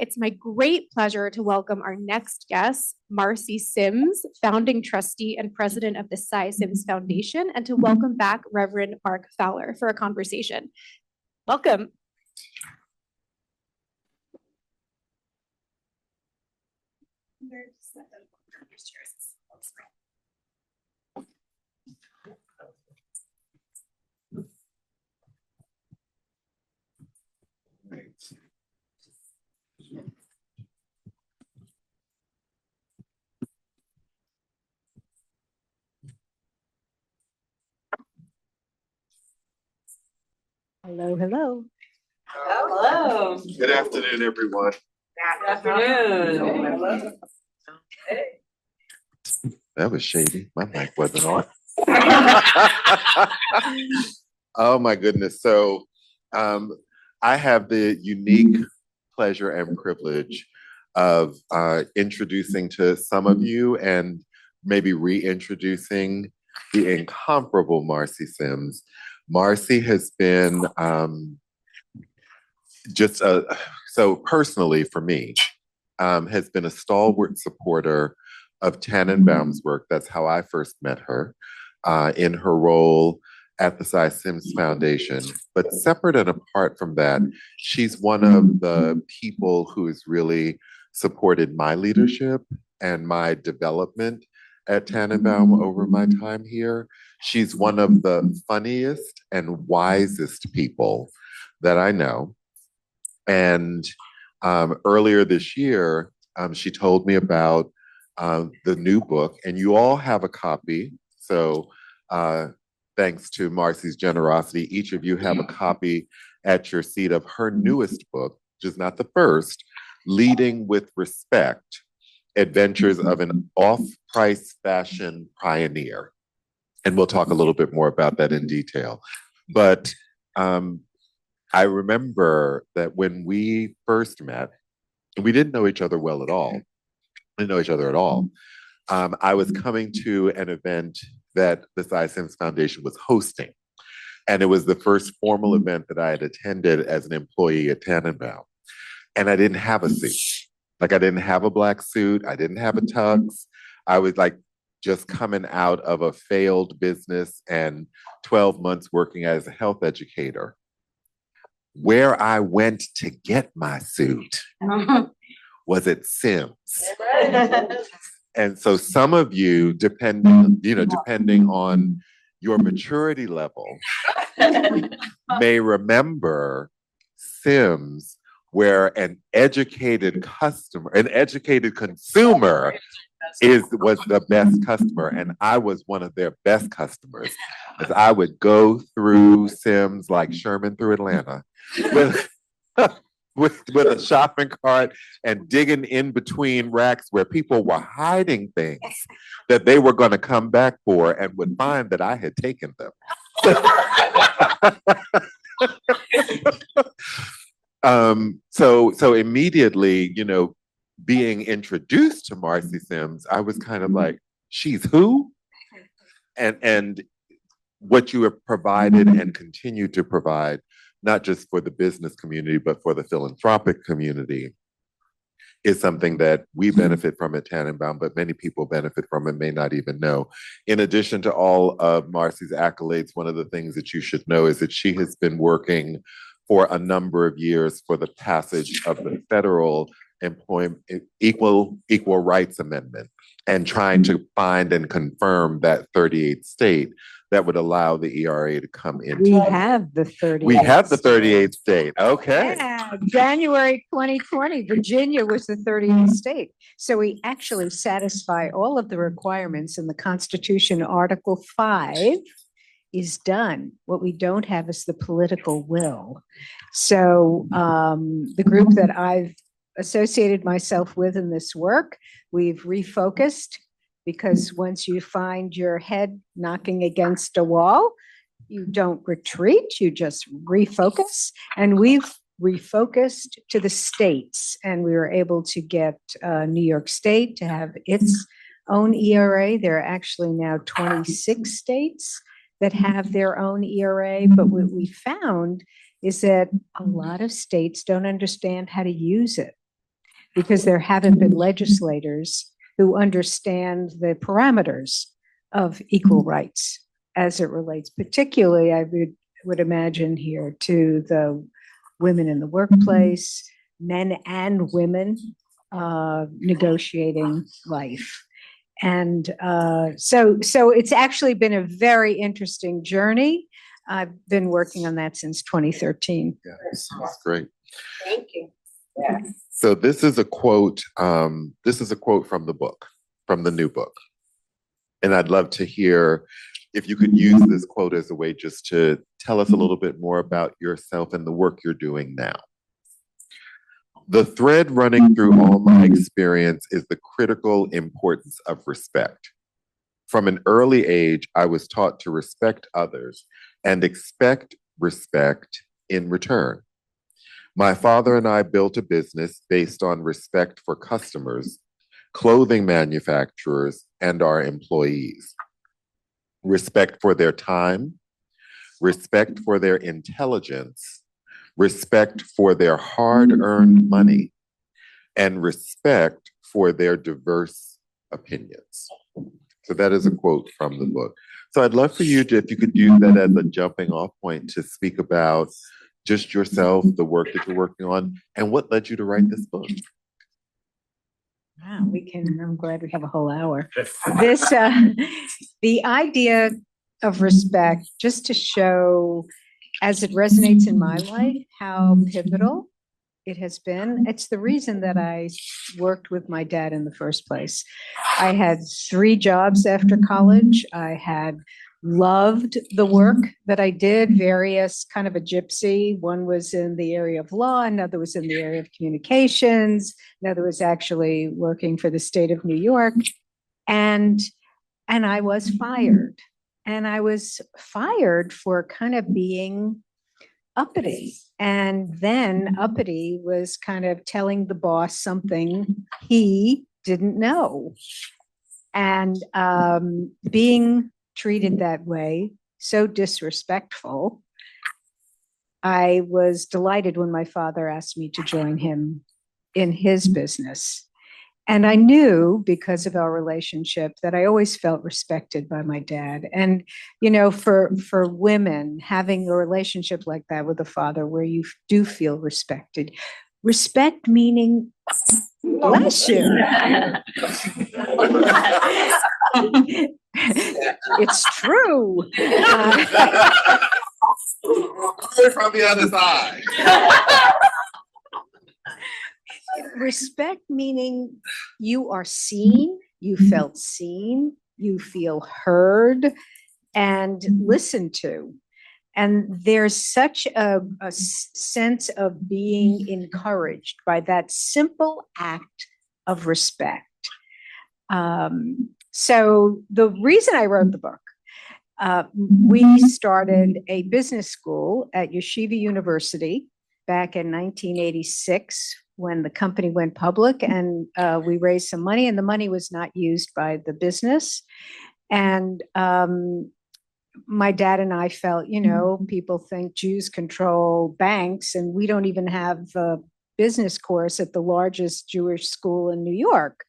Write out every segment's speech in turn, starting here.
It's my great pleasure to welcome our next guest, Marcy Syms, founding trustee and president of the Sy Syms Foundation, and to welcome back Reverend Mark Fowler for a conversation. Welcome. Hello, hello. Hello. Good afternoon, everyone. Good afternoon. That was shady. My mic wasn't on. Oh my goodness. So I have the unique pleasure and privilege of introducing to some of you and maybe reintroducing the incomparable Marcy Syms. Marcy has been so personally for me, has been a stalwart supporter of Tanenbaum's work. That's how I first met her in her role at the Sy Syms Foundation. But separate and apart from that, she's one of the people who has really supported my leadership and my development at Tanenbaum over my time here. She's one of the funniest and wisest people that I know. And earlier this year, she told me about the new book, and you all have a copy. So thanks to Marcy's generosity, each of you have a copy at your seat of her newest book, which is not the first, Leading with Respect, Adventures of an Off-Price Fashion Pioneer. And we'll talk a little bit more about that in detail. But I remember that when we first met, we didn't know each other well at all. Didn't know each other at all. I was coming to an event that the Sy Syms Foundation was hosting. And it was the first formal event that I had attended as an employee at Tanenbaum. And I didn't have a suit. Like, I didn't have a black suit. I didn't have a tux. I was like just coming out of a failed business and 12 months working as a health educator. Where I went to get my suit was at Syms. And so some of you, depending on your maturity level, may remember Syms, where an educated consumer was the best customer. And I was one of their best customers, as I would go through Syms like Sherman through Atlanta with a shopping cart and digging in between racks where people were hiding things that they were going to come back for and would find that I had taken them. So immediately, being introduced to Marcy Syms, I was kind of like, she's who? And what you have provided and continue to provide, not just for the business community, but for the philanthropic community, is something that we benefit from at Tanenbaum, but many people benefit from and may not even know. In addition to all of Marcy's accolades, one of the things that you should know is that she has been working for a number of years for the passage of the federal Employment Equal Rights Amendment, and trying to find and confirm that 38th state that would allow the ERA to come into. We have the 38th. We have the 38th state. Okay. Yeah, January 2020, Virginia was the 38th state. So we actually satisfy all of the requirements in the Constitution. Article 5 is done. What we don't have is the political will. So the group that I've associated myself with in this work, we've refocused, because once you find your head knocking against a wall, you don't retreat, you just refocus. And we've refocused to the states, and we were able to get New York State to have its own ERA. There are actually now 26 states that have their own ERA, but what we found is that a lot of states don't understand how to use it. because there haven't been legislators who understand the parameters of equal rights as it relates, particularly, I would imagine here, to the women in the workplace, men and women negotiating life. And so it's actually been a very interesting journey. I've been working on that since 2013. Yeah, that's great. Thank you. Yeah. So this is a quote. This is a quote from the book, from the new book. And I'd love to hear if you could use this quote as a way just to tell us a little bit more about yourself and the work you're doing now. The thread running through all my experience is the critical importance of respect. From an early age, I was taught to respect others and expect respect in return. My father and I built a business based on respect for customers, clothing manufacturers, and our employees. Respect for their time, respect for their intelligence, respect for their hard-earned money, and respect for their diverse opinions. So that is a quote from the book. So I'd love for you to, if you could use that as a jumping off point to speak about just yourself, the work that you're working on, and what led you to write this book. Wow, I'm glad we have a whole hour. This, the idea of respect, just to show, as it resonates in my life, how pivotal it has been. It's the reason that I worked with my dad in the first place. I had 3 jobs after college. I had loved the work that I did, various kind of a gypsy. One was in the area of law, another was in the area of communications, another was actually working for the state of New York. And I was fired. And I was fired for kind of being uppity. And then uppity was kind of telling the boss something he didn't know. And being treated that way, so disrespectful, I was delighted when my father asked me to join him in his business. And I knew, because of our relationship, that I always felt respected by my dad. And, you know, for women, having a relationship like that with a father where you do feel respected, respect meaning, bless you. It's true. From the other side. Respect meaning you are seen, you felt seen, you feel heard and listened to. And there's such a sense of being encouraged by that simple act of respect. So the reason I wrote the book, we started a business school at Yeshiva University back in 1986 when the company went public, and we raised some money, and the money was not used by the business. And my dad and I felt, you know, people think Jews control banks, and we don't even have a business course at the largest Jewish school in New York.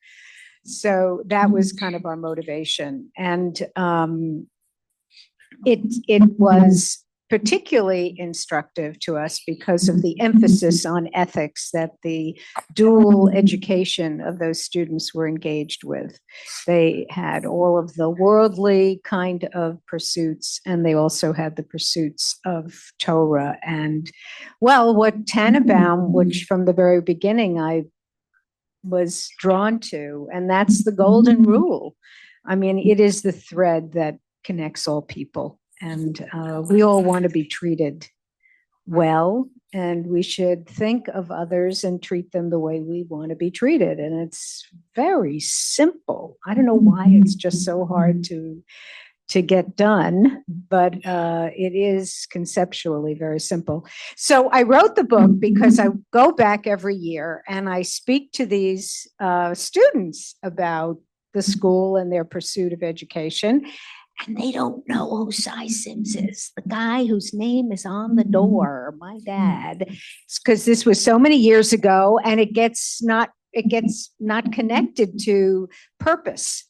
So that was kind of our motivation. And it was particularly instructive to us because of the emphasis on ethics that the dual education of those students were engaged with. They had all of the worldly kind of pursuits, and they also had the pursuits of Torah. And, well, what Tanenbaum, which from the very beginning I was drawn to, and that's the golden rule. I mean, it is the thread that connects all people. And we all want to be treated well, and we should think of others and treat them the way we want to be treated. And it's very simple. I don't know why it's just so hard to get done, but it is conceptually very simple. So I wrote the book because I go back every year and I speak to these students about the school and their pursuit of education. And they don't know who Sy Syms is, the guy whose name is on the door, my dad. It's because this was so many years ago, and it gets not it gets not connected to purpose.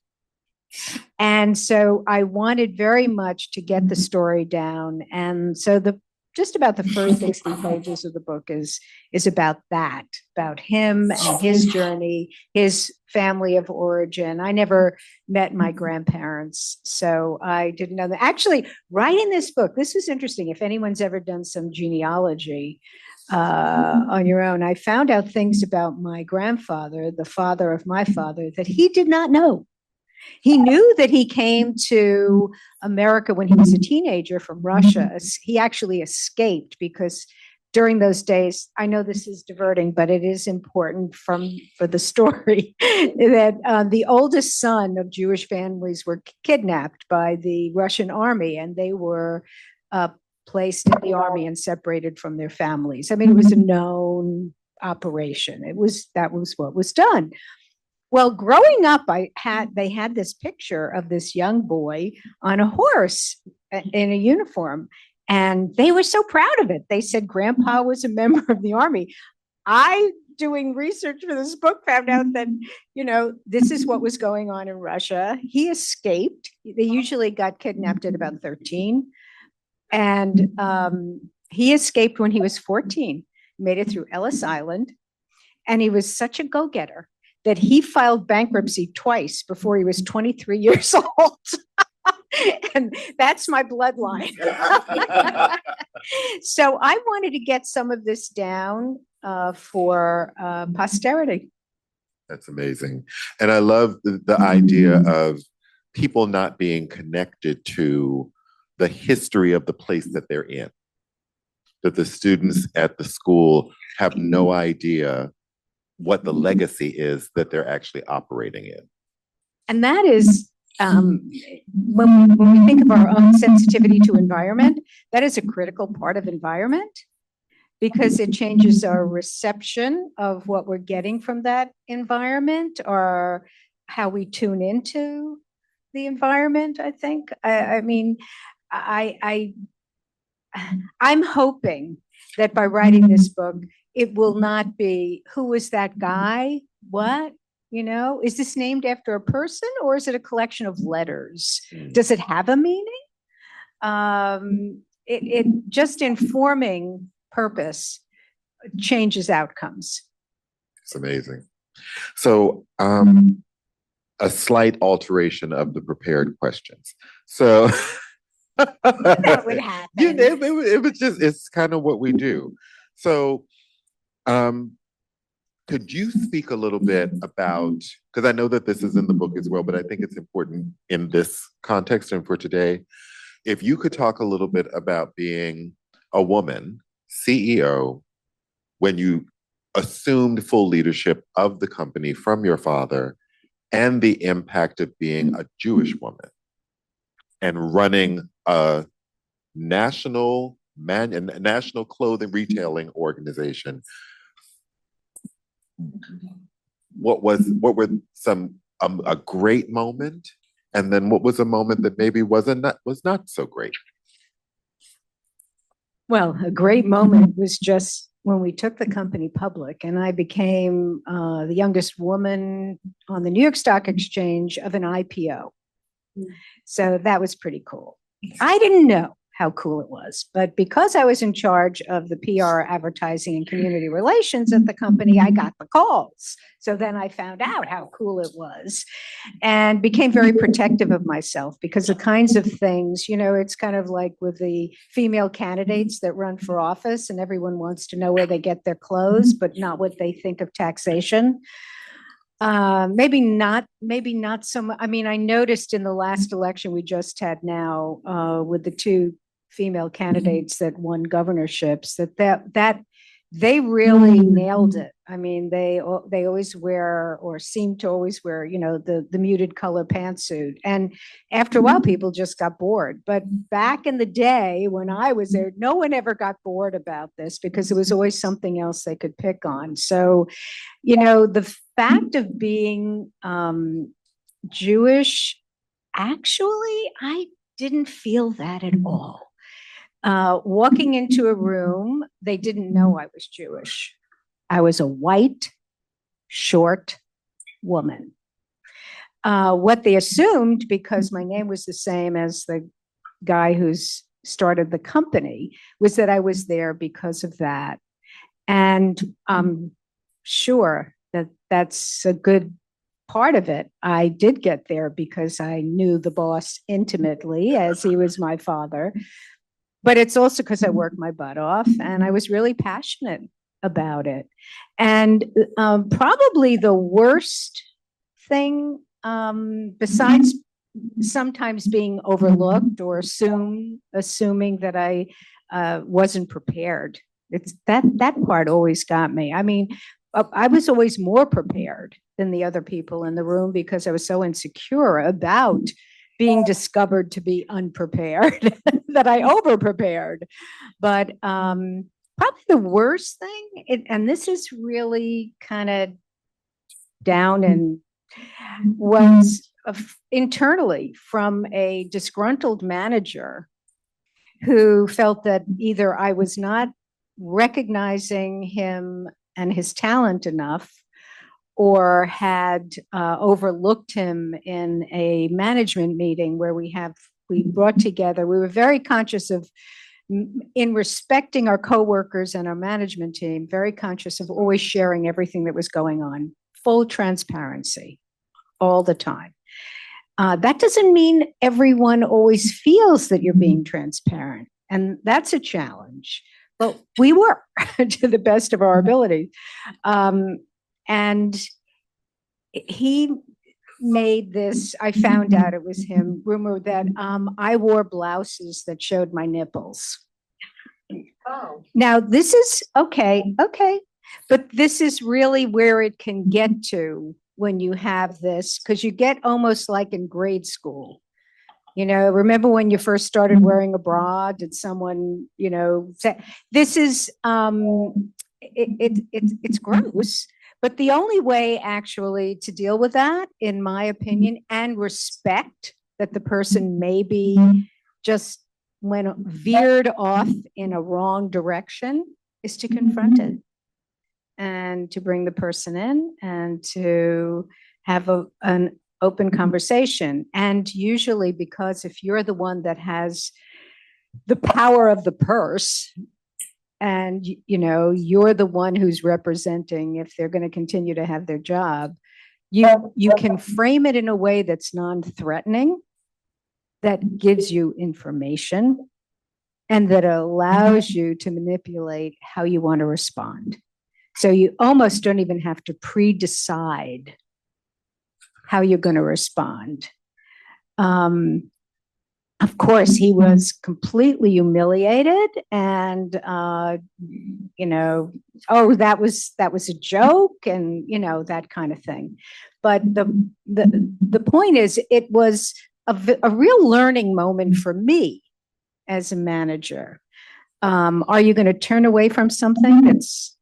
And so I wanted very much to get the story down. And so just about the first 60 pages of the book is about that, about him and his journey, his family of origin. I never met my grandparents, so I didn't know that. Actually, writing this book, this is interesting. If anyone's ever done some genealogy on your own, I found out things about my grandfather, the father of my father, that he did not know. He knew that he came to America when he was a teenager from Russia. He actually escaped because during those days, I know this is diverting, but it is important for the story, that the oldest son of Jewish families were kidnapped by the Russian army, and they were placed in the army and separated from their families. I mean, it was a known operation. That was what was done. Well, growing up, they had this picture of this young boy on a horse in a uniform, and they were so proud of it. They said Grandpa was a member of the army. I, doing research for this book, found out that, this is what was going on in Russia. He escaped. They usually got kidnapped at about 13. And he escaped when he was 14, made it through Ellis Island. And he was such a go-getter that he filed bankruptcy twice before he was 23 years old. And that's my bloodline. So I wanted to get some of this down for posterity. That's amazing. And I love the idea of people not being connected to the history of the place that they're in. That the students at the school have no idea what the legacy is that they're actually operating in. And that is, when we think of our own sensitivity to environment, that is a critical part of environment, because it changes our reception of what we're getting from that environment, or how we tune into the environment, I think. I'm hoping that by writing this book, it will not be, who was that guy? What? Is this named after a person, or is it a collection of letters? Does it have a meaning? It just informing purpose changes outcomes. It's amazing. So, a slight alteration of the prepared questions. So That would happen. It was just, it's kind of what we do. So, could you speak a little bit about, because I know that this is in the book as well, but I think it's important in this context and for today, if you could talk a little bit about being a woman CEO when you assumed full leadership of the company from your father, and the impact of being a Jewish woman and running a national clothing retailing organization. What were a great moment, and then what was a moment that maybe was not so great? Well, a great moment was just when we took the company public, and I became the youngest woman on the New York Stock Exchange of an IPO. So that was pretty cool. I didn't know how cool it was, but because I was in charge of the PR, advertising, and community relations at the company, I got the calls. So then I found out how cool it was and became very protective of myself, because the kinds of things, it's kind of like with the female candidates that run for office, and everyone wants to know where they get their clothes, but not what they think of taxation. Maybe not so much. I mean, I noticed in the last election we just had now with the two female candidates that won governorships, that they really nailed it. I mean, they always wear, or seem to always wear, the muted color pantsuit. And after a while, people just got bored. But back in the day when I was there, no one ever got bored about this, because there was always something else they could pick on. So, the fact of being Jewish, actually, I didn't feel that at all. Walking into a room, they didn't know I was Jewish. I was a white short woman. What they assumed, because my name was the same as the guy who's started the company, was that I was there because of that. And I'm sure that that's a good part of it. I did get there because I knew the boss intimately, as he was my father. But it's also because I worked my butt off and I was really passionate about it. And probably the worst thing, besides sometimes being overlooked or assuming that I wasn't prepared. It's that part always got me. I mean, I was always more prepared than the other people in the room because I was so insecure about being discovered to be unprepared that I over-prepared. But probably the worst thing, and this is really kind of down and was internally from a disgruntled manager who felt that either I was not recognizing him and his talent enough or had overlooked him in a management meeting where we brought together, we were very conscious of, in respecting our coworkers and our management team, very conscious of always sharing everything that was going on, full transparency all the time. That doesn't mean everyone always feels that you're being transparent, and that's a challenge. But we were to the best of our ability. And he made this, I found out it was him, rumor that I wore blouses that showed my nipples. Oh. Now, this is okay, but this is really where it can get to when you have this, because you get almost like in grade school. You know, remember when you first started wearing a bra? Did someone, say this is it's gross, but the only way actually to deal with that, in my opinion, and respect that the person maybe just veered off in a wrong direction, is to confront it and to bring the person in and to have an open conversation. And usually, because if you're the one that has the power of the purse and you're the one who's representing, if they're going to continue to have their job, you can frame it in a way that's non-threatening, that gives you information, and that allows you to manipulate how you want to respond. So you almost don't even have to pre-decide how you're going to respond. Of course, he was completely humiliated, and oh, that was a joke, and that kind of thing. But the point is, it was a real learning moment for me as a manager. Are you going to turn away from something that's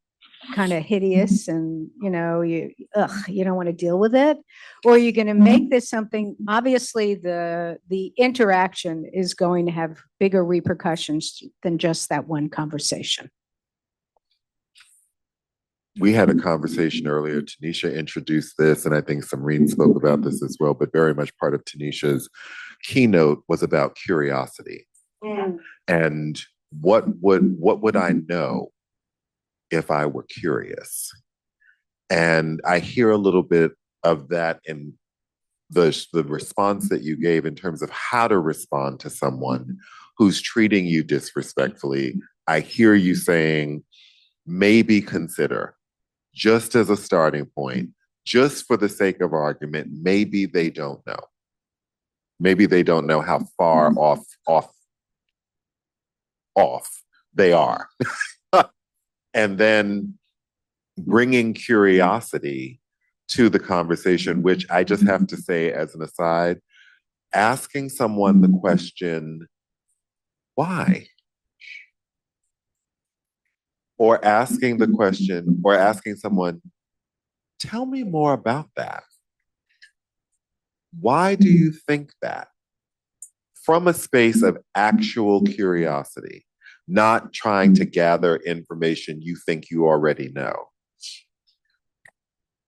kind of hideous and you don't want to deal with it, or are you going to make this something? Obviously the interaction is going to have bigger repercussions than just that one conversation. We had a conversation earlier. Tanisha introduced this, and I think Samreen spoke about this as well, but very much part of Tanisha's keynote was about curiosity. And what would I know if I were curious? And I hear a little bit of that in the response that you gave in terms of how to respond to someone who's treating you disrespectfully. I hear you saying, maybe consider, just as a starting point, just for the sake of argument, maybe they don't know. Maybe they don't know how far off they are. And then bringing curiosity to the conversation, which I just have to say as an aside, asking someone the question, why? Or asking the question, or asking someone, tell me more about that. Why do you think that? From a space of actual curiosity, not trying to gather information you think you already know.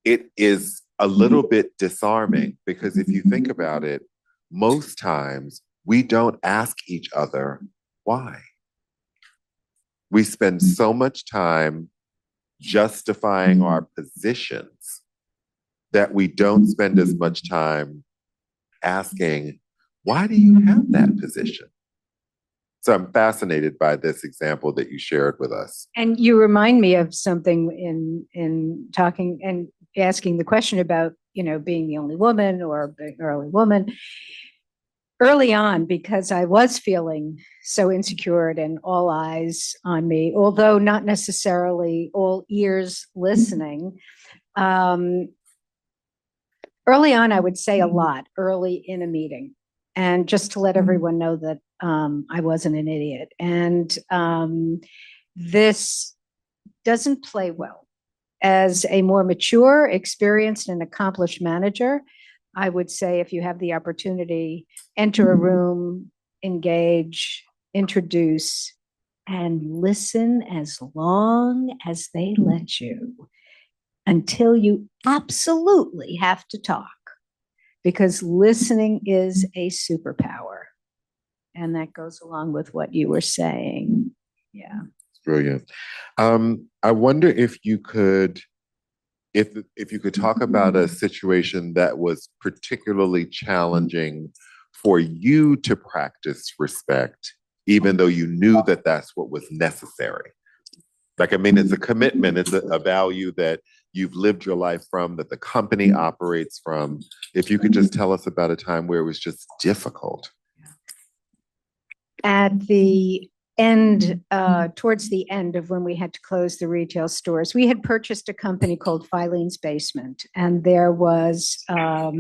it is a little bit disarming because if you think about it, most times we don't ask each other why. We spend so much time justifying our positions that we don't spend as much time asking, why do you have that position? So I'm fascinated by this example that you shared with us. And you remind me of something in talking and asking the question about, being the only woman or the early woman. Early on, because I was feeling so insecure and all eyes on me, although not necessarily all ears listening. Early on, I would say a lot early in a meeting, and just to let everyone know that I wasn't an idiot. And this doesn't play well. As a more mature, experienced, and accomplished manager, I would say if you have the opportunity, enter a room, engage, introduce, and listen as long as they let you until you absolutely have to talk, because listening is a superpower. And that goes along with what you were saying. Yeah. Brilliant. I wonder if you could talk about a situation that was particularly challenging for you to practice respect, even though you knew that that's what was necessary. Like, I mean, it's a commitment, it's a value that you've lived your life from, that the company operates from. If you could just tell us about a time where it was just difficult. At the end, towards the end of when we had to close the retail stores, we had purchased a company called Filene's Basement, and there was a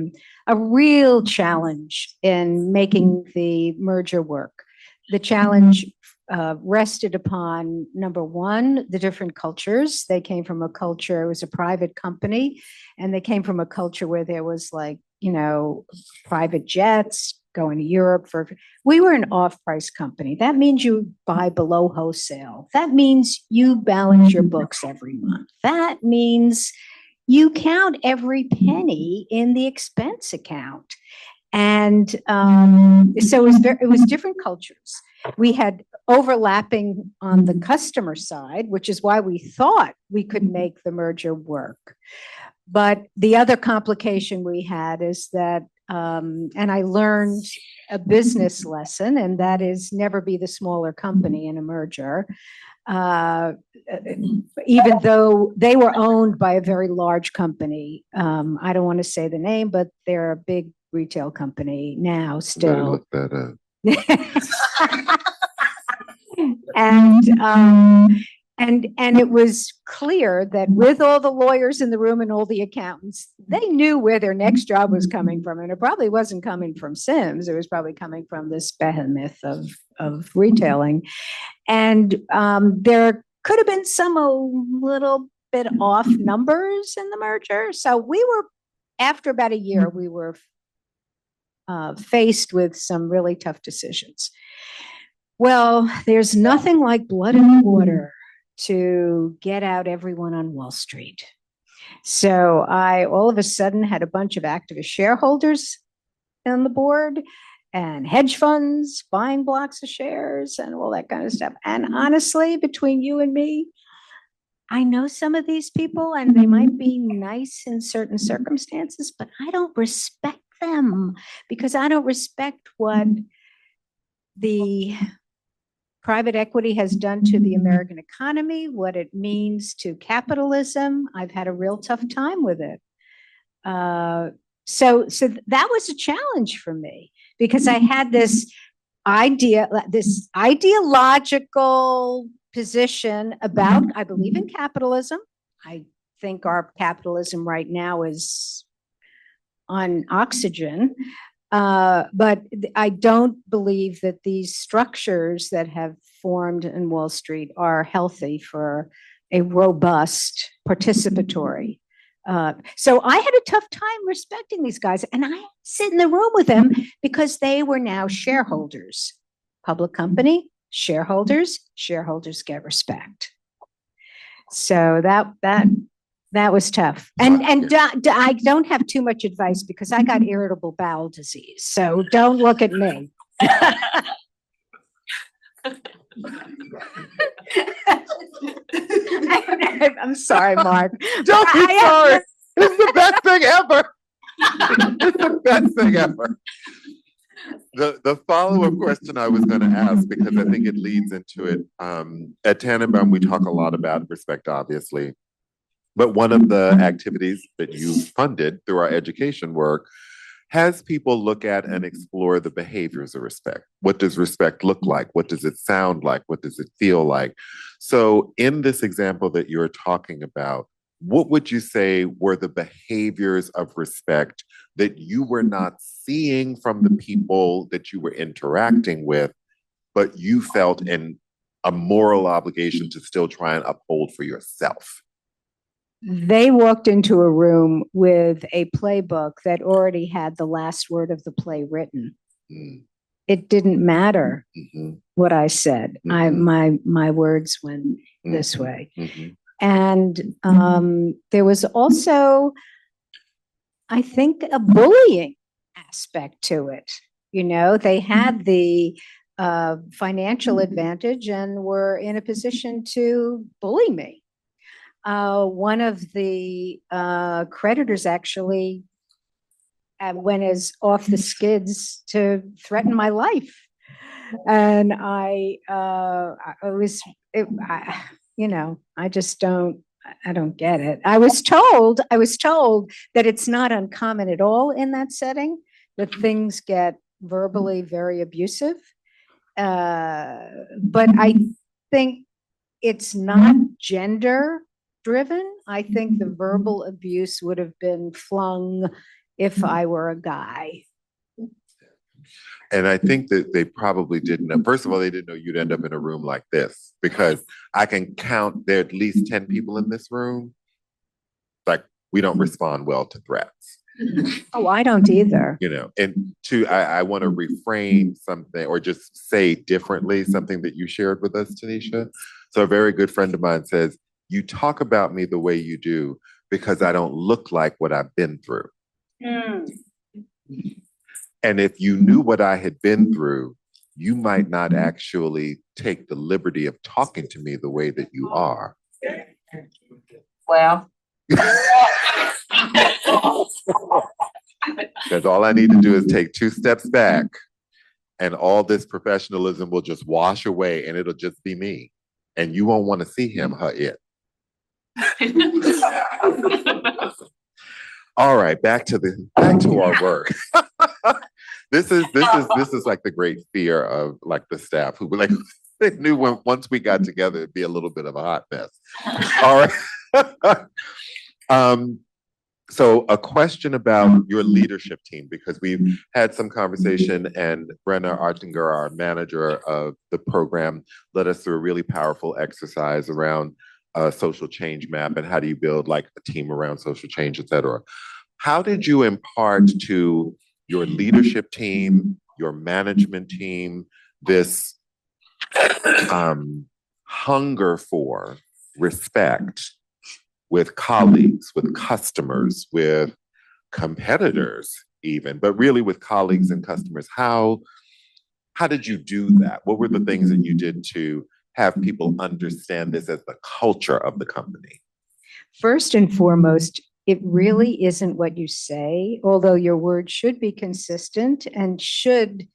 real challenge in making the merger work. The challenge rested upon, number one, the different cultures. They came from a culture, it was a private company, and they came from a culture where there was private jets, going to Europe we were an off-price company. That means you buy below wholesale. That means you balance your books every month. That means you count every penny in the expense account. And so it was different cultures. We had overlapping on the customer side, which is why we thought we could make the merger work. But the other complication we had is that, and I learned a business lesson, and that is never be the smaller company in a merger. Even though they were owned by a very large company. I don't want to say the name, but they're a big retail company now still. Look that up. And it was clear that with all the lawyers in the room and all the accountants, they knew where their next job was coming from. And it probably wasn't coming from Syms. It was probably coming from this behemoth of retailing. And there could have been some a little bit off numbers in the merger. So after about a year, we were faced with some really tough decisions. Well, there's nothing like blood in the water to get out everyone on Wall Street. So I all of a sudden had a bunch of activist shareholders on the board and hedge funds buying blocks of shares and all that kind of stuff. And honestly, between you and me, I know some of these people and they might be nice in certain circumstances, but I don't respect them because I don't respect what the private equity has done to the American economy, what it means to capitalism. I've had a real tough time with it. So that was a challenge for me because I had this ideological position about, I believe in capitalism. I think our capitalism right now is on oxygen. But I don't believe that these structures that have formed in Wall Street are healthy for a robust participatory. So I had a tough time respecting these guys, and I sit in the room with them because they were now shareholders. Public company, shareholders get respect. So that That was tough. I don't have too much advice because I got irritable bowel disease. So don't look at me. I'm sorry, Mark. Don't be sorry. It's the best thing ever. It's the best thing ever. The follow-up question I was going to ask, because I think it leads into it. At Tanenbaum, we talk a lot about respect, obviously. But one of the activities that you funded through our education work has people look at and explore the behaviors of respect. What does respect look like? What does it sound like? What does it feel like? So in this example that you're talking about, what would you say were the behaviors of respect that you were not seeing from the people that you were interacting with, but you felt a moral obligation to still try and uphold for yourself? They walked into a room with a playbook that already had the last word of the play written. Mm. It didn't matter what I said. My words went this way. And there was also, I think, a bullying aspect to it. You know, they had the financial advantage and were in a position to bully me. One of the creditors actually went as off the skids to threaten my life. And I don't get it. I was told that it's not uncommon at all in that setting, that things get verbally very abusive. But I think it's not gender driven. I think the verbal abuse would have been flung if I were a guy. And I think that they probably didn't know. First of all, they didn't know you'd end up in a room like this, because I can count there are at least 10 people in this room. Like, we don't respond well to threats. Oh, I don't either. You know, and I want to reframe something or just say differently something that you shared with us, Tanisha. So a very good friend of mine says, you talk about me the way you do because I don't look like what I've been through. And if you knew what I had been through, you might not actually take the liberty of talking to me the way that you are. Well. Because all I need to do is take 2 steps back and all this professionalism will just wash away and it'll just be me. And you won't want to see him or it. All right, back to our work. This is like the great fear of like the staff who were like, they knew once we got together it'd be a little bit of a hot mess. All right. So a question about your leadership team, because we've had some conversation and Brenna Artinger, our manager of the program, led us through a really powerful exercise around social change map and how do you build like a team around social change, et cetera. How did you impart to your leadership team, your management team, this hunger for respect with colleagues, with customers, with competitors even, but really with colleagues and customers? How did you do that? What were the things that you did to have people understand this as the culture of the company? First and foremost, it really isn't what you say, although your words should be consistent and should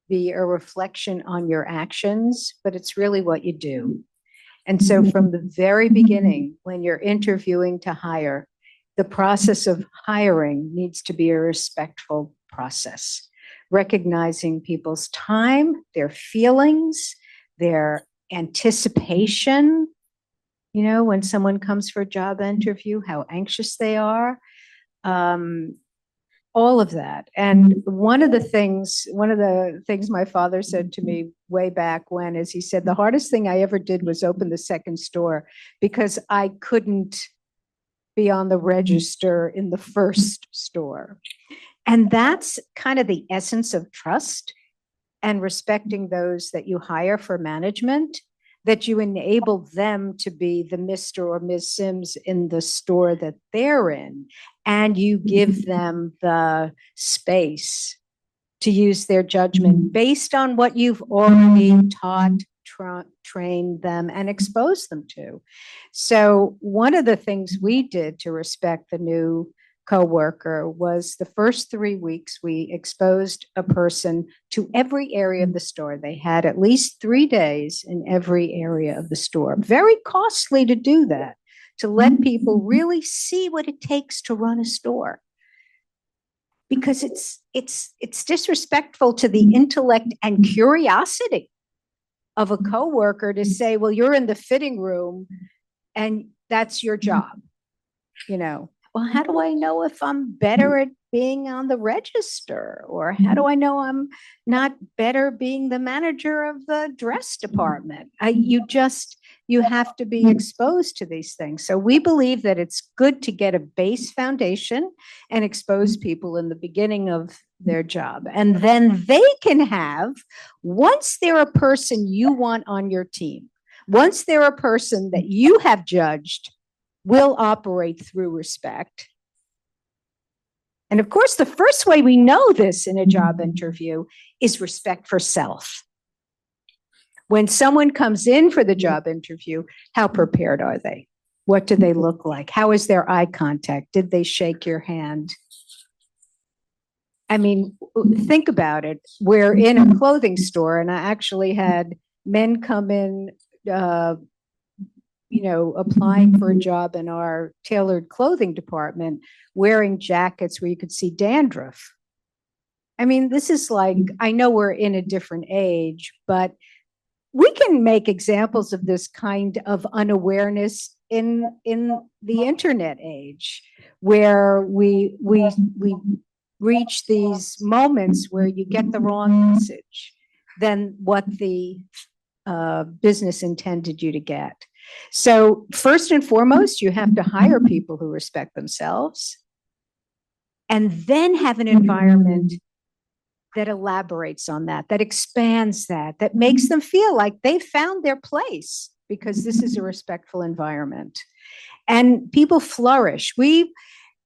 be a reflection on your actions, but it's really what you do. And so from the very beginning, when you're interviewing to hire, the process of hiring needs to be a respectful process, recognizing people's time, their feelings, their anticipation. You know, when someone comes for a job interview, how anxious they are, all of that. And one of the things my father said to me way back when is he said, the hardest thing I ever did was open the second store because I couldn't be on the register in the first store. And that's kind of the essence of trust and respecting those that you hire for management. that you enable them to be the Mr. or Ms. Syms in the store that they're in, and you give them the space to use their judgment based on what you've already taught, trained them, and exposed them to. So one of the things we did to respect the new coworker was the first 3 weeks, we exposed a person to every area of the store. They had at least 3 days in every area of the store. Very costly to do that, to let people really see what it takes to run a store. Because it's disrespectful to the intellect and curiosity of a coworker to say, well, you're in the fitting room and that's your job. Well, how do I know if I'm better at being on the register? Or how do I know I'm not better being the manager of the dress department? You have to be exposed to these things. So we believe that it's good to get a base foundation and expose people in the beginning of their job. And then they can have, once they're a person you want on your team, once they're a person that you have judged will operate through respect. And of course, the first way we know this in a job interview is respect for self. When someone comes in for the job interview, how prepared are they? What do they look like? How is their eye contact? Did they shake your hand? I mean, think about it. We're in a clothing store, and I actually had men come in, applying for a job in our tailored clothing department, wearing jackets where you could see dandruff. I mean, this is like, I know we're in a different age, but we can make examples of this kind of unawareness in the internet age, where we reach these moments where you get the wrong message than what the business intended you to get. So first and foremost, you have to hire people who respect themselves, and then have an environment that elaborates on that, that expands that makes them feel like they've found their place, because this is a respectful environment. And people flourish.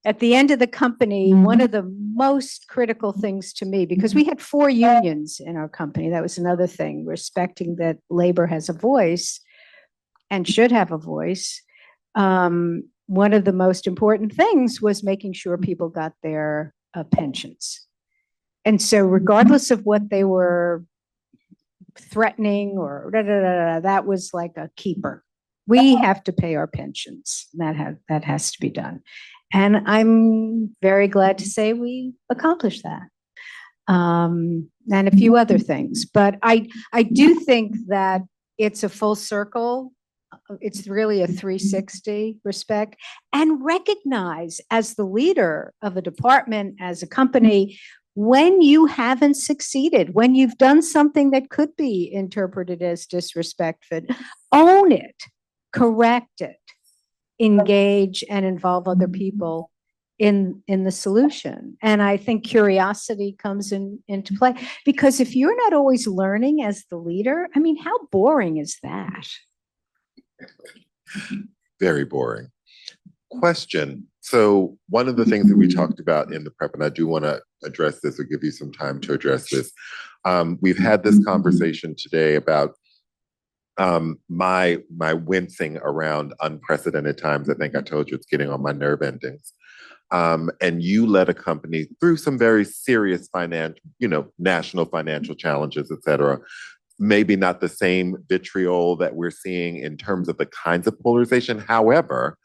At the end of the company, one of the most critical things to me, because we had 4 unions in our company, that was another thing, respecting that labor has a voice and should have a voice. One of the most important things was making sure people got their pensions. And so regardless of what they were threatening or that was like a keeper. We have to pay our pensions. That has to be done. And I'm very glad to say we accomplished that. And a few other things. But I do think that it's a full circle. It's really a 360 respect, and recognize as the leader of a department, as a company, when you haven't succeeded, when you've done something that could be interpreted as disrespectful, own it, correct it, engage and involve other people in the solution. And I think curiosity comes into play, because if you're not always learning as the leader, I mean, how boring is that? Very boring. Question. So one of the things that we talked about in the prep, and I do want to address this or give you some time to address this. We've had this conversation today about my wincing around unprecedented times. I think I told you it's getting on my nerve endings. And you led a company through some very serious national financial challenges, et cetera. Maybe not the same vitriol that we're seeing in terms of the kinds of polarization. However,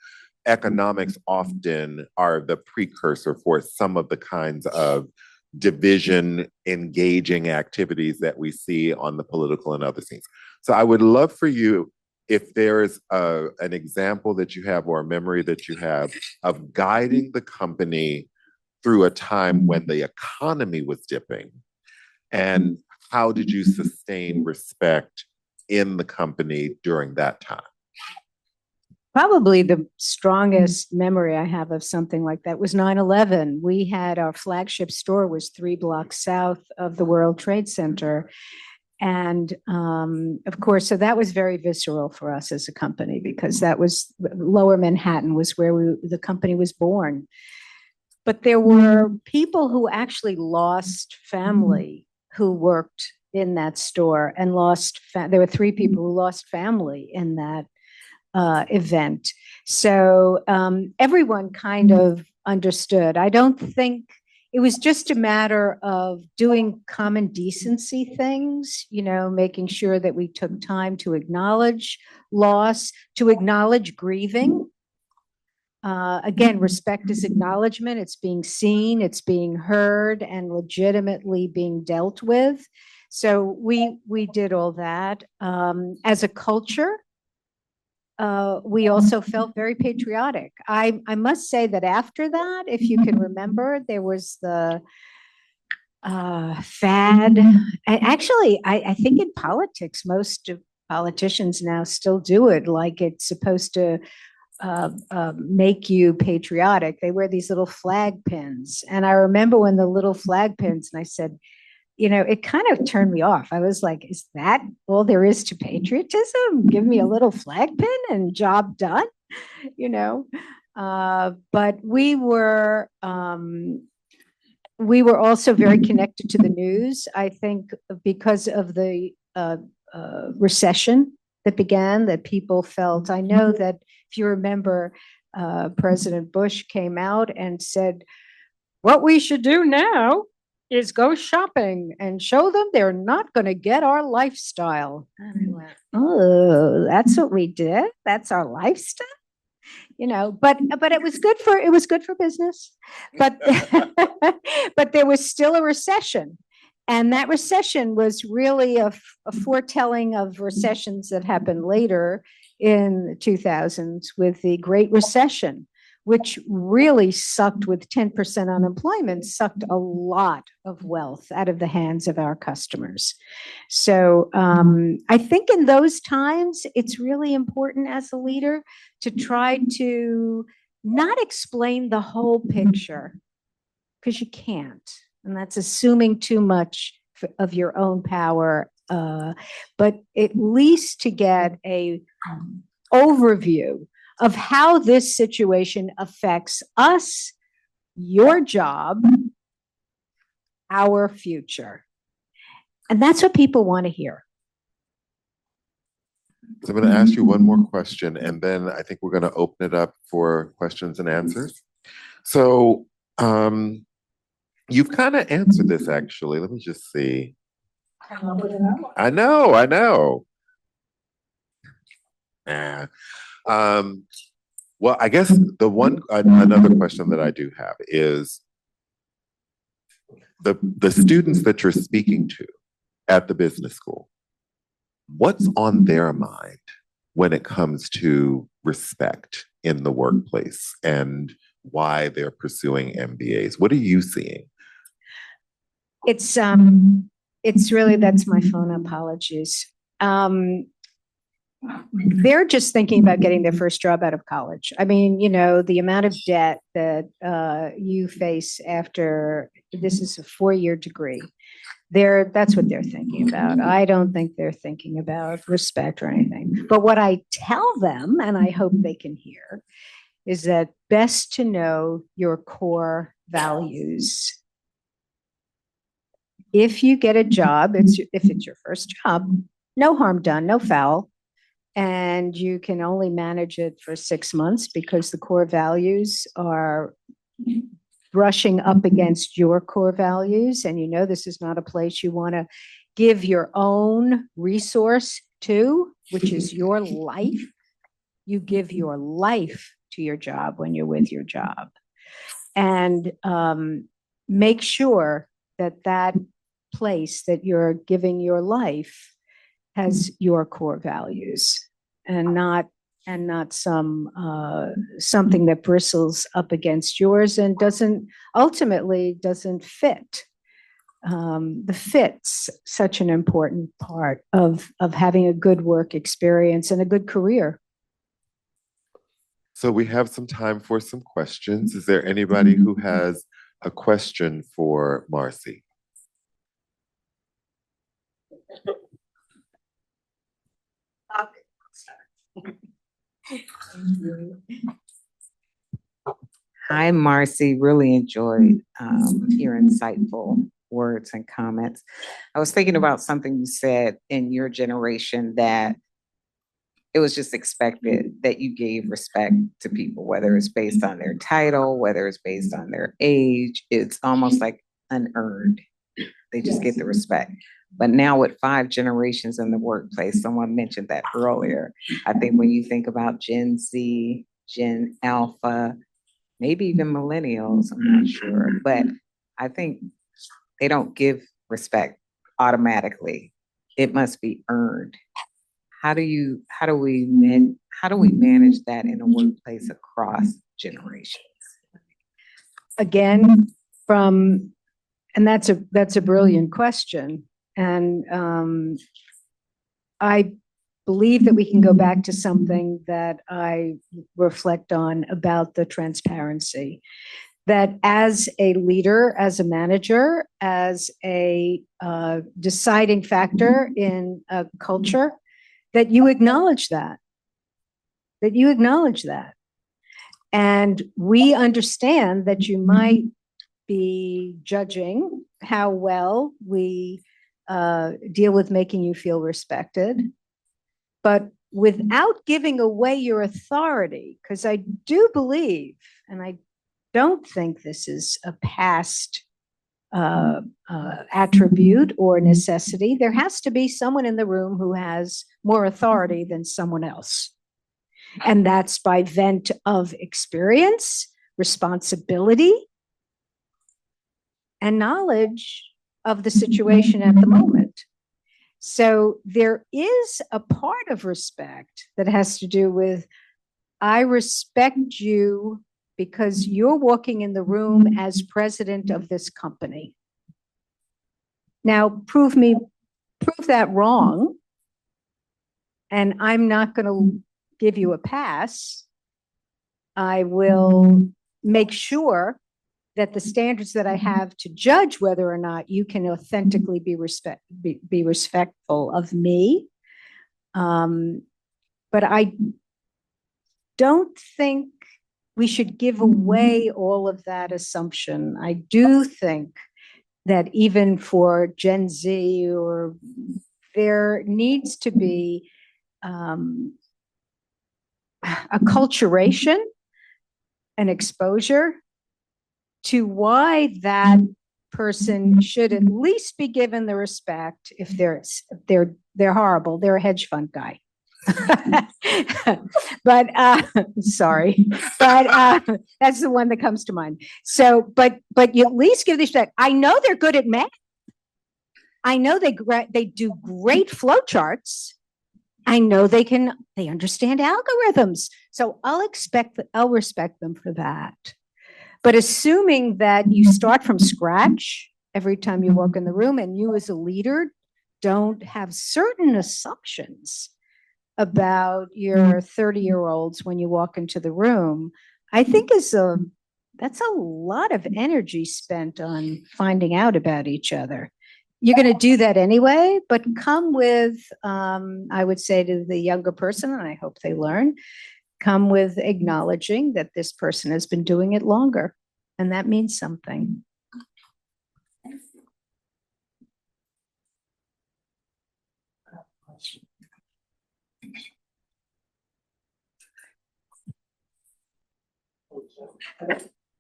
economics often are the precursor for some of the kinds of division engaging activities that we see on the political and other scenes. So I would love for you, if there's an example that you have or a memory that you have of guiding the company through a time when the economy was dipping, and how did you sustain respect in the company during that time? Probably the strongest memory I have of something like that was 9/11. We had our flagship store was 3 blocks south of the World Trade Center. And of course, so that was very visceral for us as a company because that was Lower Manhattan was where the company was born. But there were people who actually lost family who worked in that store and there were 3 people who lost family in that event. So everyone kind of understood. I don't think it was just a matter of doing common decency things, making sure that we took time to acknowledge loss, to acknowledge grieving. Again, respect is acknowledgement. It's being seen, it's being heard, and legitimately being dealt with. So we did all that. As a culture, we also felt very patriotic. I must say that after that, if you can remember, there was the fad. Actually, I think in politics, most politicians now still do it, like it's supposed to make you patriotic. They wear these little flag pins. And I remember when the little flag pins, and I said, it kind of turned me off. I was like, is that all there is to patriotism? Give me a little flag pin and job done, But we were also very connected to the news, I think, because of the recession that began, that people felt. I know that if you remember, President Bush came out and said, what we should do now is go shopping and show them they're not going to get our lifestyle. And I went, oh, that's what we did? That's our lifestyle? But it was good for business. But but there was still a recession. And that recession was really a foretelling of recessions that happened later in the 2000s with the Great Recession, which really sucked, with 10% unemployment, sucked a lot of wealth out of the hands of our customers. So I think in those times, it's really important as a leader to try to not explain the whole picture, because you can't. And that's assuming too much of your own power, but at least to get a overview of how this situation affects us, your job, our future. And that's what people want to hear. So I'm going to ask you one more question, and then I think we're going to open it up for questions and answers. So you've kind of answered this, actually. Let me just see. I know. Yeah. Well, I guess another question that I do have is the students that you're speaking to at the business school, what's on their mind when it comes to respect in the workplace and why they're pursuing MBAs? What are you seeing? It's really, that's my phone, apologies. They're just thinking about getting their first job out of college. I mean, the amount of debt that you face after this is a 4-year degree. That's what they're thinking about. I don't think they're thinking about respect or anything. But what I tell them, and I hope they can hear, is that best to know your core values. If you get a job, if it's your first job, no harm done, no foul. And you can only manage it for 6 months because the core values are brushing up against your core values. And this is not a place you want to give your own resource to, which is your life. You give your life to your job when you're with your job. And make sure that place that you're giving your life has your core values, and not something that bristles up against yours and ultimately doesn't fit. The fit's such an important part of having a good work experience and a good career. So we have some time for some questions. Is there anybody who has a question for Marcy? Hi, Marcy. Really enjoyed your insightful words and comments. I was thinking about something you said in your generation that it was just expected that you gave respect to people, whether it's based on their title, whether it's based on their age. It's almost like unearned. They just get the respect. But now with 5 generations in the workplace, someone mentioned that earlier. I think when you think about Gen Z, Gen Alpha, maybe even millennials, I'm not sure, but I think they don't give respect automatically. It must be earned. How do we manage that in a workplace across generations? Again, and that's a brilliant question. And I believe that we can go back to something that I reflect on about the transparency. That as a leader, as a manager, as a deciding factor in a culture, that you acknowledge that. And we understand that you might be judging how well we deal with making you feel respected, but without giving away your authority, because I do believe, and I don't think this is a past attribute or necessity, there has to be someone in the room who has more authority than someone else. And that's by vent of experience, responsibility, and knowledge of the situation at the moment. So there is a part of respect that has to do with, I respect you because you're walking in the room as president of this company. Now, prove that wrong, and I'm not going to give you a pass. I will make sure that the standards that I have to judge whether or not you can authentically be respectful of me. But I don't think we should give away all of that assumption. I do think that even for Gen Z, or there needs to be acculturation and exposure to why that person should at least be given the respect. If they're horrible, they're a hedge fund guy. But sorry, but that's the one that comes to mind. So, but you at least give the respect. I know they're good at math. I know they do great flow charts. I know they understand algorithms. So I'll respect them for that. But assuming that you start from scratch every time you walk in the room, and you as a leader don't have certain assumptions about your 30-year-olds when you walk into the room, I think that's a lot of energy spent on finding out about each other. You're going to do that anyway, but come with, I would say to the younger person, and I hope they learn, come with acknowledging that this person has been doing it longer, and that means something.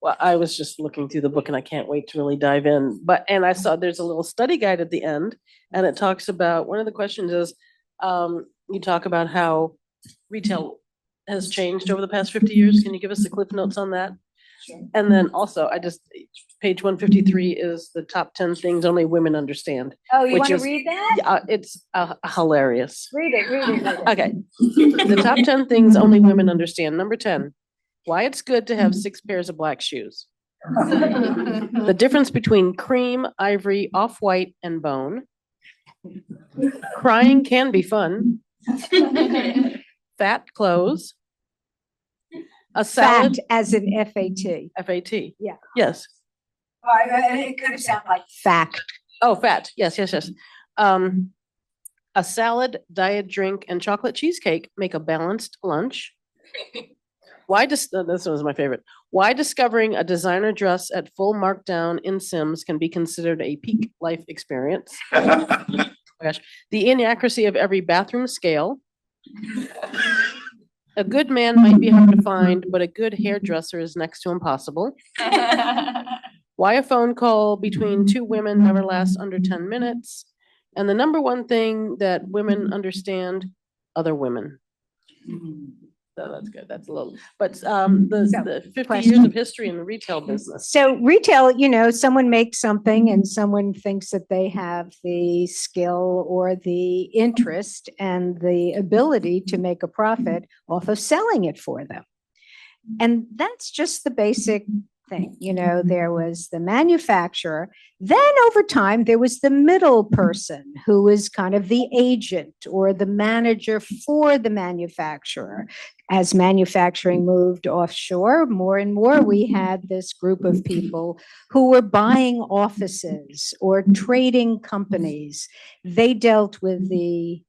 Well, I was just looking through the book and I can't wait to really dive in. And I saw there's a little study guide at the end, and it talks about, one of the questions is, you talk about how retail has changed over the past 50 years. Can you give us the cliff notes on that? Sure. And then also, page 153 is the top 10 things only women understand. Oh, you want to read that? Yeah, it's hilarious. Read it. Okay. The top 10 things only women understand. Number 10, why it's good to have 6 pairs of black shoes. The difference between cream, ivory, off-white, and bone. Crying can be fun. Fat clothes. A salad. Fat as in FAT. FAT. Yeah. Yes. It could have sounded like fact. Oh, fat. Yes. A A salad, diet drink, and chocolate cheesecake make a balanced lunch. This was my favorite. Why discovering a designer dress at full markdown in Syms can be considered a peak life experience. Gosh, the inaccuracy of every bathroom scale. A good man might be hard to find, but a good hairdresser is next to impossible. Why a phone call between two women never lasts under 10 minutes. And the number one thing that women understand, other women. So that's good. That's a little, but the 50 question. years of history in the retail business. So retail, someone makes something and someone thinks that they have the skill or the interest and the ability to make a profit off of selling it for them. And that's just the basic thing. There was the manufacturer. Then over time, there was the middle person who was kind of the agent or the manager for the manufacturer. As manufacturing moved offshore, more and more, we had this group of people who were buying offices or trading companies. They dealt with the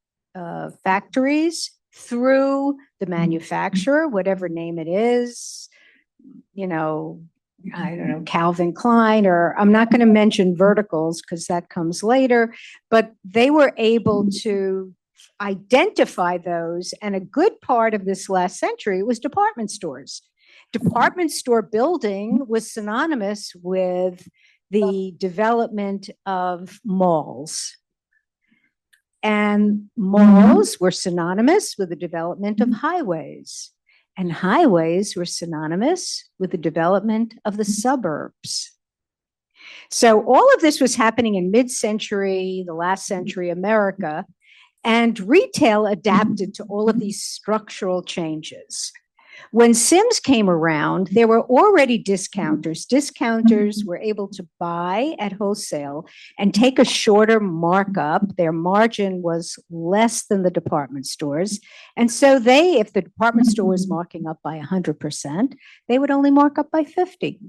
factories through the manufacturer, whatever name it is, I don't know, Calvin Klein, or I'm not going to mention verticals because that comes later, but they were able to identify those. And a good part of this last century was department stores. Department store building was synonymous with the development of malls. And malls were synonymous with the development of highways. And highways were synonymous with the development of the suburbs. So all of this was happening in mid-century, the last century America, and retail adapted to all of these structural changes. When Syms came around, there were already discounters. Discounters were able to buy at wholesale and take a shorter markup. Their margin was less than the department stores. And so if the department store was marking up by 100%, they would only mark up by 50.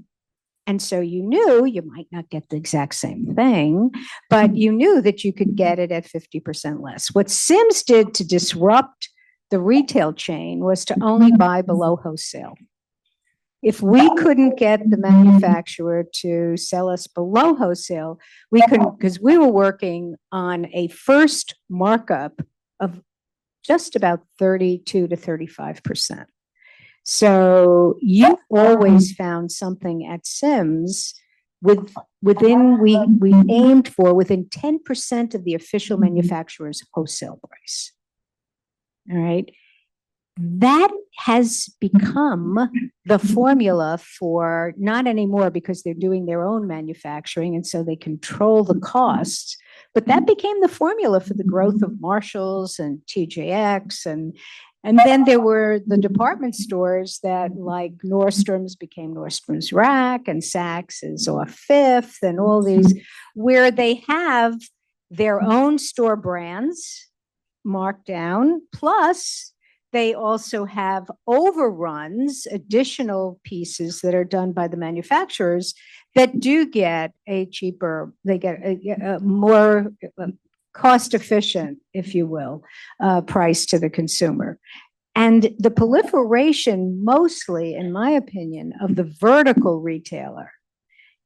And so you knew you might not get the exact same thing, but you knew that you could get it at 50% less. What Syms did to disrupt the retail chain was to only buy below wholesale. If we couldn't get the manufacturer to sell us below wholesale, we couldn't, because we were working on a first markup of just about 32 to 35%. So you always found something at Syms we aimed for within 10% of the official manufacturer's wholesale price. All right. That has become the formula for, not anymore because they're doing their own manufacturing and so they control the costs, but that became the formula for the growth of Marshalls and TJX. And then there were the department stores that, like Nordstrom's became Nordstrom's Rack and Saks is off Fifth and all these, where they have their own store brands marked down, plus they also have overruns, additional pieces that are done by the manufacturers that do get a cheaper, they get a more cost efficient, if you will, price to the consumer. And the proliferation, mostly, in my opinion, of the vertical retailer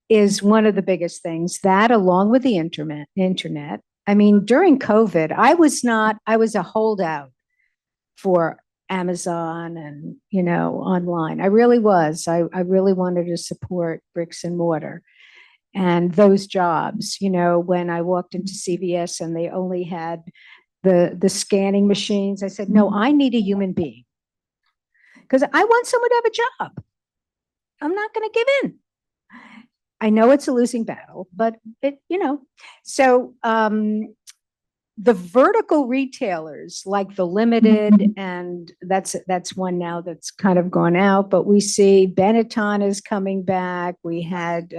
is one of the biggest things. That, along with the internet. I mean, during COVID, I was a holdout for Amazon and, online. I really was. I really wanted to support bricks and mortar and those jobs. When I walked into CVS and they only had the scanning machines, I said, no, I need a human being because I want someone to have a job. I'm not going to give in. I know it's a losing battle, but so the vertical retailers like the Limited, and that's one now that's kind of gone out, but we see Benetton is coming back. We had,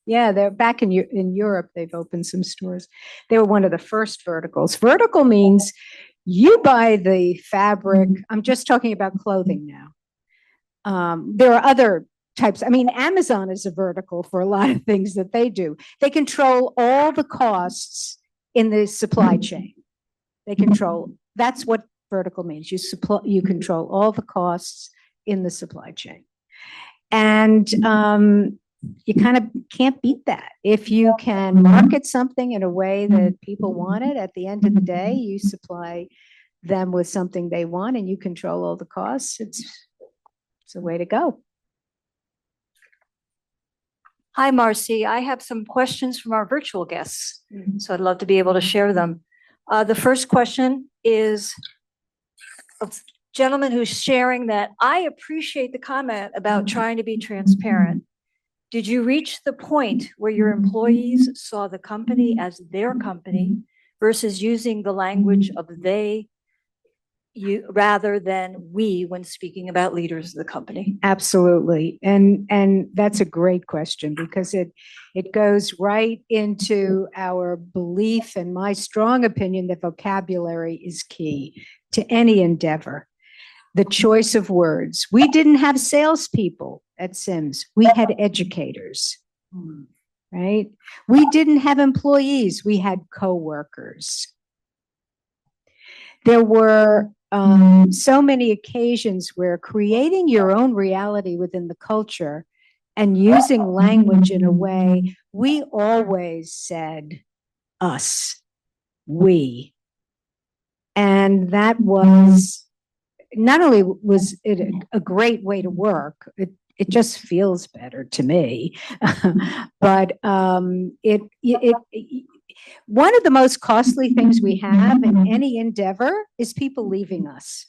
they're back in Europe. They've opened some stores. They were one of the first verticals. Vertical means you buy the fabric. I'm just talking about clothing now. There are other types. I mean, Amazon is a vertical for a lot of things that they do. They control all the costs in the supply chain. They control, that's what vertical means. You control all the costs in the supply chain. And you kind of can't beat that. If you can market something in a way that people want it, at the end of the day, you supply them with something they want and you control all the costs. It's a way to go. Hi, Marcy. I have some questions from our virtual guests, so I'd love to be able to share them. The first question is a gentleman who's sharing that I appreciate the comment about trying to be transparent. Did you reach the point where your employees saw the company as their company versus using the language of they, you, rather than we when speaking about leaders of the company? Absolutely. And that's a great question because it goes right into our belief and my strong opinion that vocabulary is key to any endeavor. The choice of words. We didn't have salespeople at Syms. We had educators, right? We didn't have employees. We had coworkers. There were so many occasions where creating your own reality within the culture and using language in a way, we always said us, we. And that was, not only was it a great way to work, it just feels better to me, but one of the most costly things we have in any endeavor is people leaving us,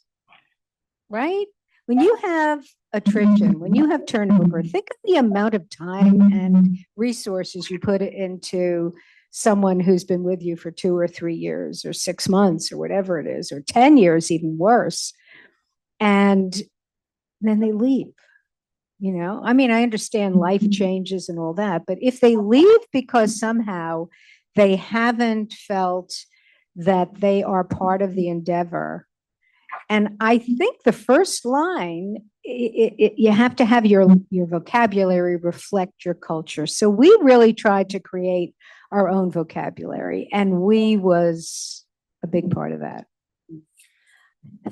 right? When you have attrition, when you have turnover, think of the amount of time and resources you put into someone who's been with you for 2 or 3 years or 6 months or whatever it is, or 10 years, even worse. And then they leave. You know, I mean, I understand life changes and all that, but if they leave because somehow they haven't felt that they are part of the endeavor, and I think the first line, you have to have your vocabulary reflect your culture. So we really tried to create our own vocabulary, and we was a big part of that.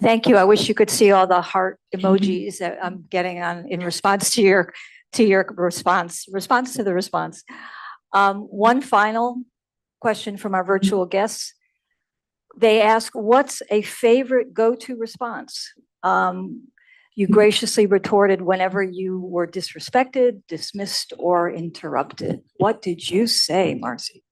Thank you. I wish you could see all the heart emojis that I'm getting on in response to your response to the response. One final question from our virtual guests. They ask, what's a favorite go-to response? You graciously retorted whenever you were disrespected, dismissed, or interrupted. What did you say, Marcy?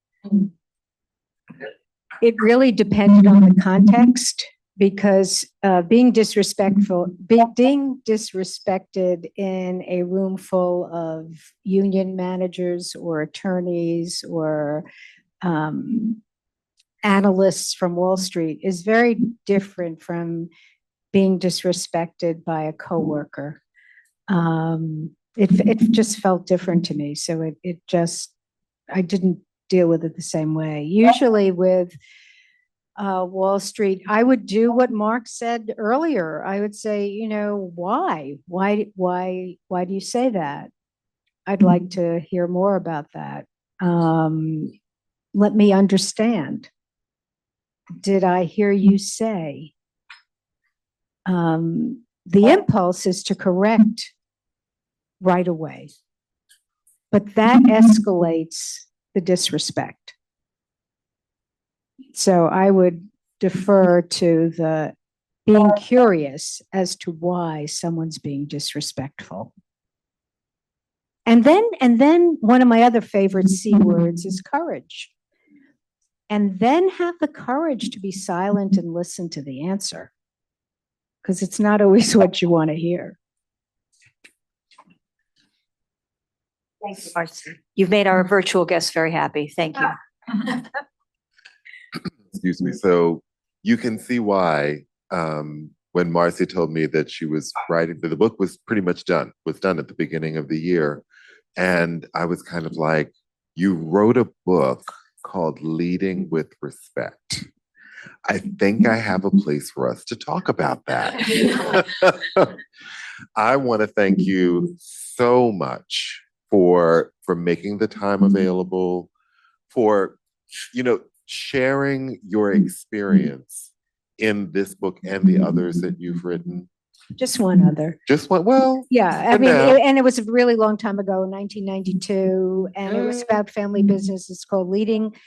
It really depended on the context. Because being disrespectful, being disrespected in a room full of union managers or attorneys or analysts from Wall Street is very different from being disrespected by a coworker. It just felt different to me. So I didn't deal with it the same way. Usually with Wall Street, I would do what Mark said earlier. I would say, you know, why do you say that? I'd like to hear more about that. Let me understand. Did I hear you say? The impulse is to correct right away, but that escalates the disrespect. So I would defer to the being curious as to why someone's being disrespectful. And then one of my other favorite C words is courage. And then have the courage to be silent and listen to the answer, because it's not always what you want to hear. Thank you, Marcy. You've made our virtual guests very happy. Thank you. Excuse me. So you can see why when Marcy told me that she was writing, that the book was pretty much done, was done at the beginning of the year. And I was kind of like, you wrote a book called Leading with Respect. I think I have a place for us to talk about that. I want to thank you so much for making the time available, for, you know, sharing your experience in this book and the others that you've written? Just one other. Just one, well, Yeah, I And mean, now- and it was a really long time ago, 1992, and it was about family business. It's called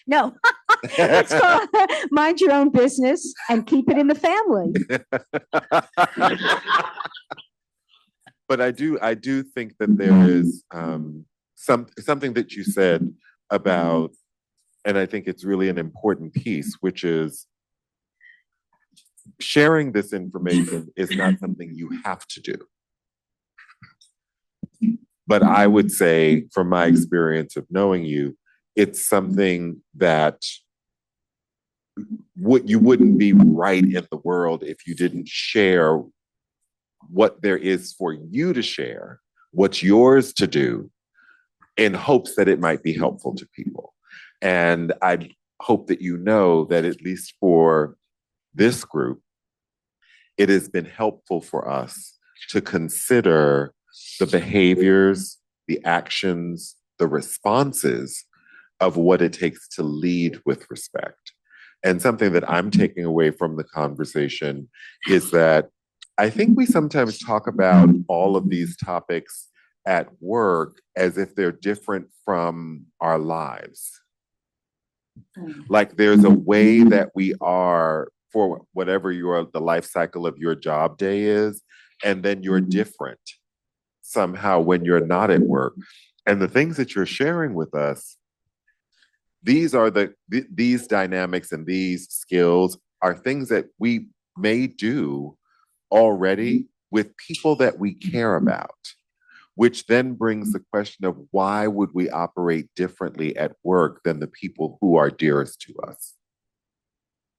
No, it's called Mind Your Own Business and Keep It in the Family. but I do think that there is something that you said about, and I think it's really an important piece, which is sharing this information is not something you have to do. But I would say, from my experience of knowing you, it's something that you wouldn't be right in the world if you didn't share what there is for you to share, what's yours to do, in hopes that it might be helpful to people. And I hope that you know that, at least for this group, it has been helpful for us to consider the behaviors, the actions, the responses of what it takes to lead with respect. And something that I'm taking away from the conversation is that I think we sometimes talk about all of these topics at work as if they're different from our lives. Like there's a way that we are for whatever the life cycle of your job day is, and then you're different somehow when you're not at work. And the things that you're sharing with us, these are these dynamics and these skills are things that we may do already with people that we care about, which then brings the question of why would we operate differently at work than the people who are dearest to us?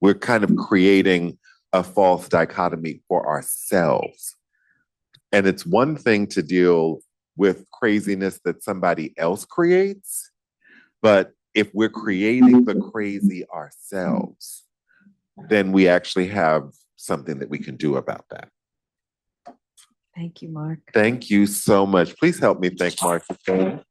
We're kind of creating a false dichotomy for ourselves. And it's one thing to deal with craziness that somebody else creates, but if we're creating the crazy ourselves, then we actually have something that we can do about that. Thank you, Mark. Thank you so much. Please help me thank Marcy Syms.